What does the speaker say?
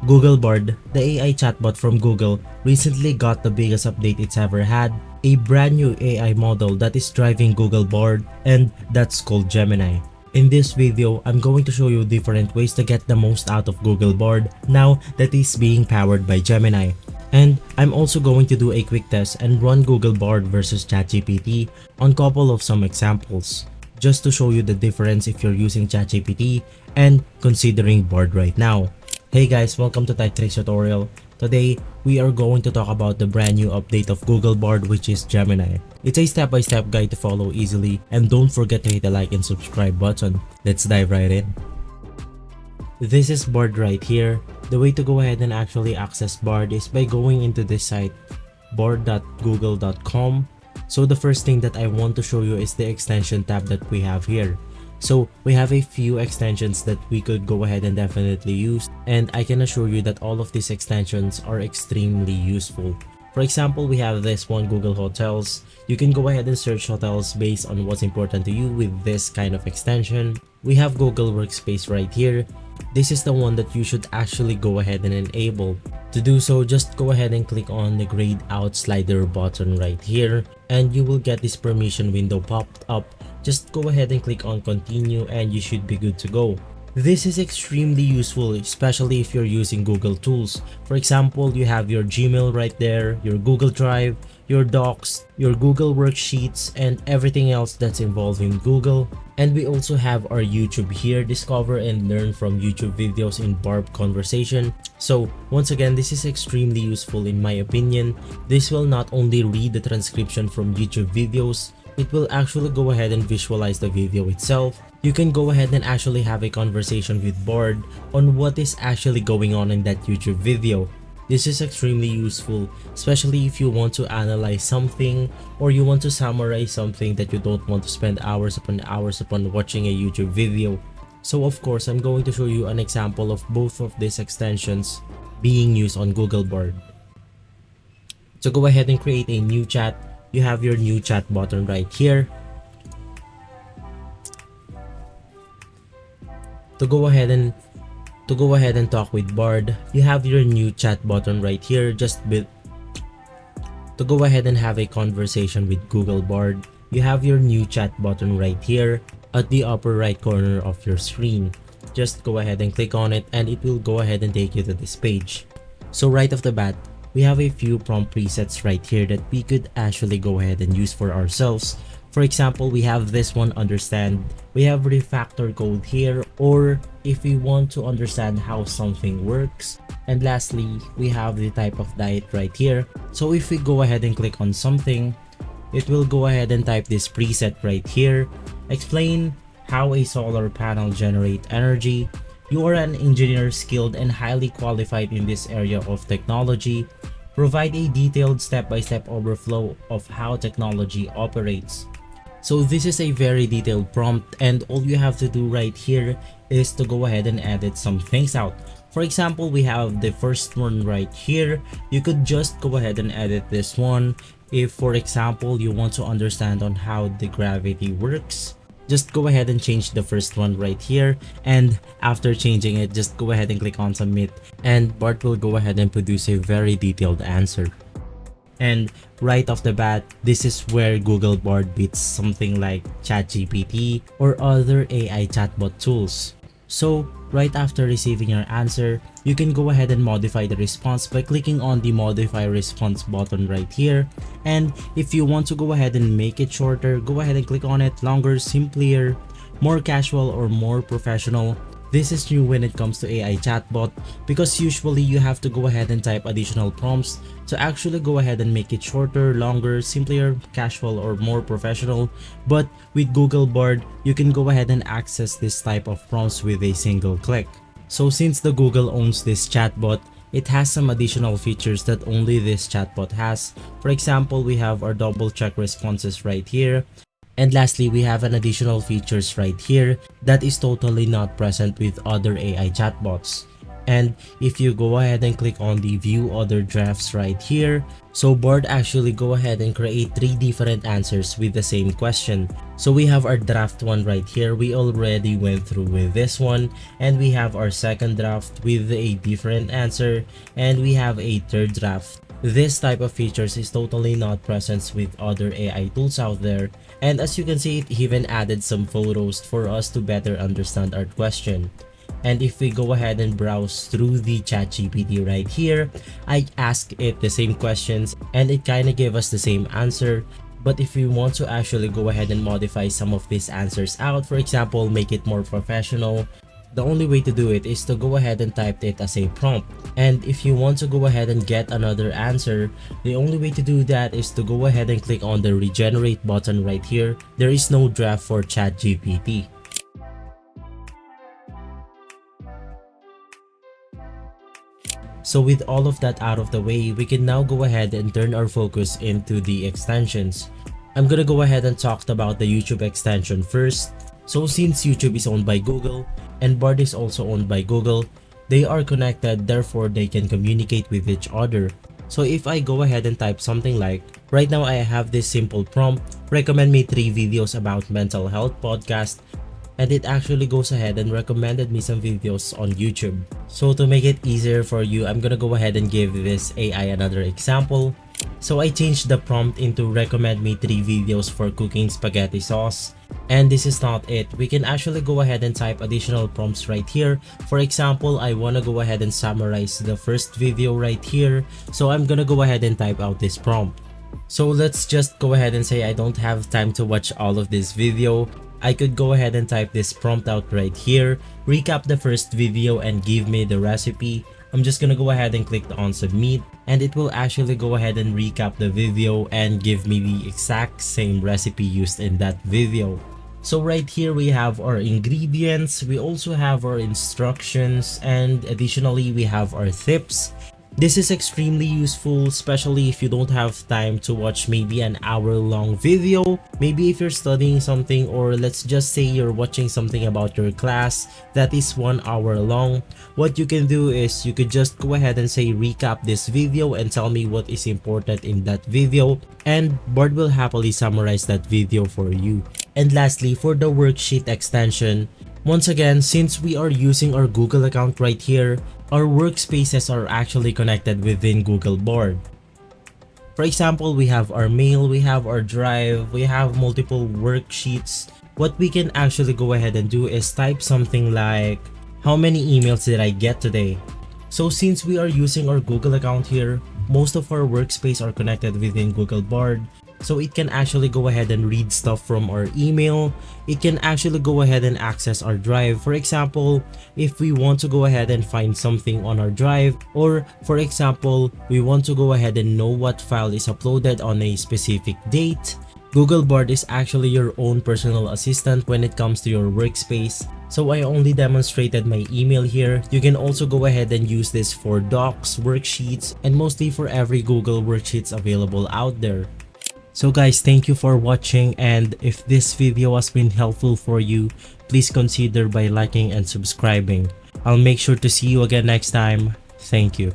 Google Bard, the AI chatbot from Google, recently got the biggest update it's ever had, a brand new AI model that is driving Google Bard, and that's called Gemini. In this video, I'm going to show you different ways to get the most out of Google Bard now that it's being powered by Gemini. And I'm also going to do a quick test and run Google Bard versus ChatGPT on couple of some examples, just to show you the difference if you're using ChatGPT and considering Bard right now. Hey guys, welcome to Tech Tricks Tutorial. Today, we are going to talk about the brand new update of Google Bard, which is Gemini. It's a step-by-step guide to follow easily, and don't forget to hit the like and subscribe button. Let's dive right in. This is Bard right here. The way to go ahead and actually access Bard is by going into this site, bard.google.com. So the first thing that I want to show you is the extension tab that we have here. So we have a few extensions that we could go ahead and definitely use, and I can assure you that all of these extensions are extremely useful. For example, we have this one, Google Hotels. You can go ahead and search hotels based on what's important to you with this kind of extension. We have Google Workspace right here. This is the one that you should actually go ahead and enable. To do so, just go ahead and click on the grayed out slider button right here, and you will get this permission window popped up. Just go ahead and click on continue and you should be good to go. This is extremely useful, especially if you're using Google tools. For example, you have your Gmail right there, your Google Drive, your Docs, your Google Worksheets, and everything else that's involved in Google. And we also have our YouTube here, discover and learn from YouTube videos in Bard conversation. So once again, this is extremely useful in my opinion. This will not only read the transcription from YouTube videos, it will actually go ahead and visualize the video itself. You can go ahead and actually have a conversation with Bard on what is actually going on in that YouTube video. This is extremely useful, especially if you want to analyze something or you want to summarize something that you don't want to spend hours upon watching a YouTube video. So of course, I'm going to show you an example of both of these extensions being used on Google Bard. So go ahead and create a new chat. You have your new chat button right here. To go ahead and talk with Bard, you have your new chat button right here. To go ahead and have a conversation with Google Bard, you have your new chat button right here at the upper right corner of your screen. Just go ahead and click on it and it will go ahead and take you to this page. So right off the bat, we have a few prompt presets right here that we could actually go ahead and use for ourselves. For example, we have this one, understand. We have refactor code here, or if we want to understand how something works. And lastly, we have the type of diet right here. So if we go ahead and click on something, it will go ahead and type this preset right here. Explain how a solar panel generates energy. You are an engineer skilled and highly qualified in this area of technology. Provide a detailed step-by-step overview of how technology operates. So this is a very detailed prompt, and all you have to do right here is to go ahead and edit some things out. For example, we have the first one right here. You could just go ahead and edit this one. If for example, you want to understand on how the gravity works, just go ahead and change the first one right here, and after changing it, just go ahead and click on submit, and Bard will go ahead and produce a very detailed answer. And right off the bat, this is where Google Bard beats something like ChatGPT or other AI chatbot tools. So right after receiving your answer, you can go ahead and modify the response by clicking on the modify response button right here. And if you want to go ahead and make it shorter, go ahead and click on it. Longer, simpler, more casual, or more professional. This is new when it comes to AI chatbot, because usually you have to go ahead and type additional prompts to actually go ahead and make it shorter, longer, simpler, casual, or more professional. But with Google Bard, you can go ahead and access this type of prompts with a single click. So since the Google owns this chatbot, it has some additional features that only this chatbot has. For example, we have our double check responses right here. And lastly, we have an additional features right here that is totally not present with other AI chatbots. And if you go ahead and click on the view other drafts right here, so Bard actually go ahead and create 3 different answers with the same question. So we have our draft 1 right here, we already went through with this one, and we have our second draft with a different answer, and we have a third draft. This type of features is totally not present with other AI tools out there, and as you can see, it even added some photos for us to better understand our question. And if we go ahead and browse through the ChatGPT right here, I ask it the same questions and it kind of gave us the same answer. But if we want to actually go ahead and modify some of these answers out, for example, make it more professional, the only way to do it is to go ahead and type it as a prompt. And if you want to go ahead and get another answer, the only way to do that is to go ahead and click on the regenerate button right here. There is no draft for ChatGPT. So with all of that out of the way, we can now go ahead and turn our focus into the extensions. I'm gonna go ahead and talk about the YouTube extension first. So since YouTube is owned by Google and Bard is also owned by Google, they are connected, therefore they can communicate with each other. So if I go ahead and type something like, right now I have this simple prompt, recommend me 3 videos about mental health podcast, and it actually goes ahead and recommended me some videos on YouTube. So to make it easier for you, I'm gonna go ahead and give this AI another example. So I changed the prompt into recommend me 3 videos for cooking spaghetti sauce. And this is not it. We can actually go ahead and type additional prompts right here. For example, I wanna go ahead and summarize the first video right here. So I'm gonna go ahead and type out this prompt. So let's just go ahead and say I don't have time to watch all of this video. I could go ahead and type this prompt out right here, recap the first video and give me the recipe. I'm just gonna go ahead and click on submit, and it will actually go ahead and recap the video and give me the exact same recipe used in that video. So right here we have our ingredients, we also have our instructions, and additionally we have our tips. This is extremely useful, especially if you don't have time to watch maybe an hour-long video. Maybe if you're studying something, or let's just say you're watching something about your class that is 1 hour long. What you can do is you could just go ahead and say recap this video and tell me what is important in that video, and Bard will happily summarize that video for you. And lastly, for the worksheet extension, once again, since we are using our Google account right here, our workspaces are actually connected within Google Bard. For example, we have our mail, we have our drive, we have multiple worksheets. What we can actually go ahead and do is type something like, how many emails did I get today? So since we are using our Google account here, most of our workspace are connected within Google Bard. So it can actually go ahead and read stuff from our email. It can actually go ahead and access our drive. For example, if we want to go ahead and find something on our drive, or for example, we want to go ahead and know what file is uploaded on a specific date, Google Bard is actually your own personal assistant when it comes to your workspace. So I only demonstrated my email here. You can also go ahead and use this for docs, worksheets, and mostly for every Google worksheets available out there. So guys, thank you for watching, and if this video has been helpful for you, please consider by liking and subscribing. I'll make sure to see you again next time. Thank you.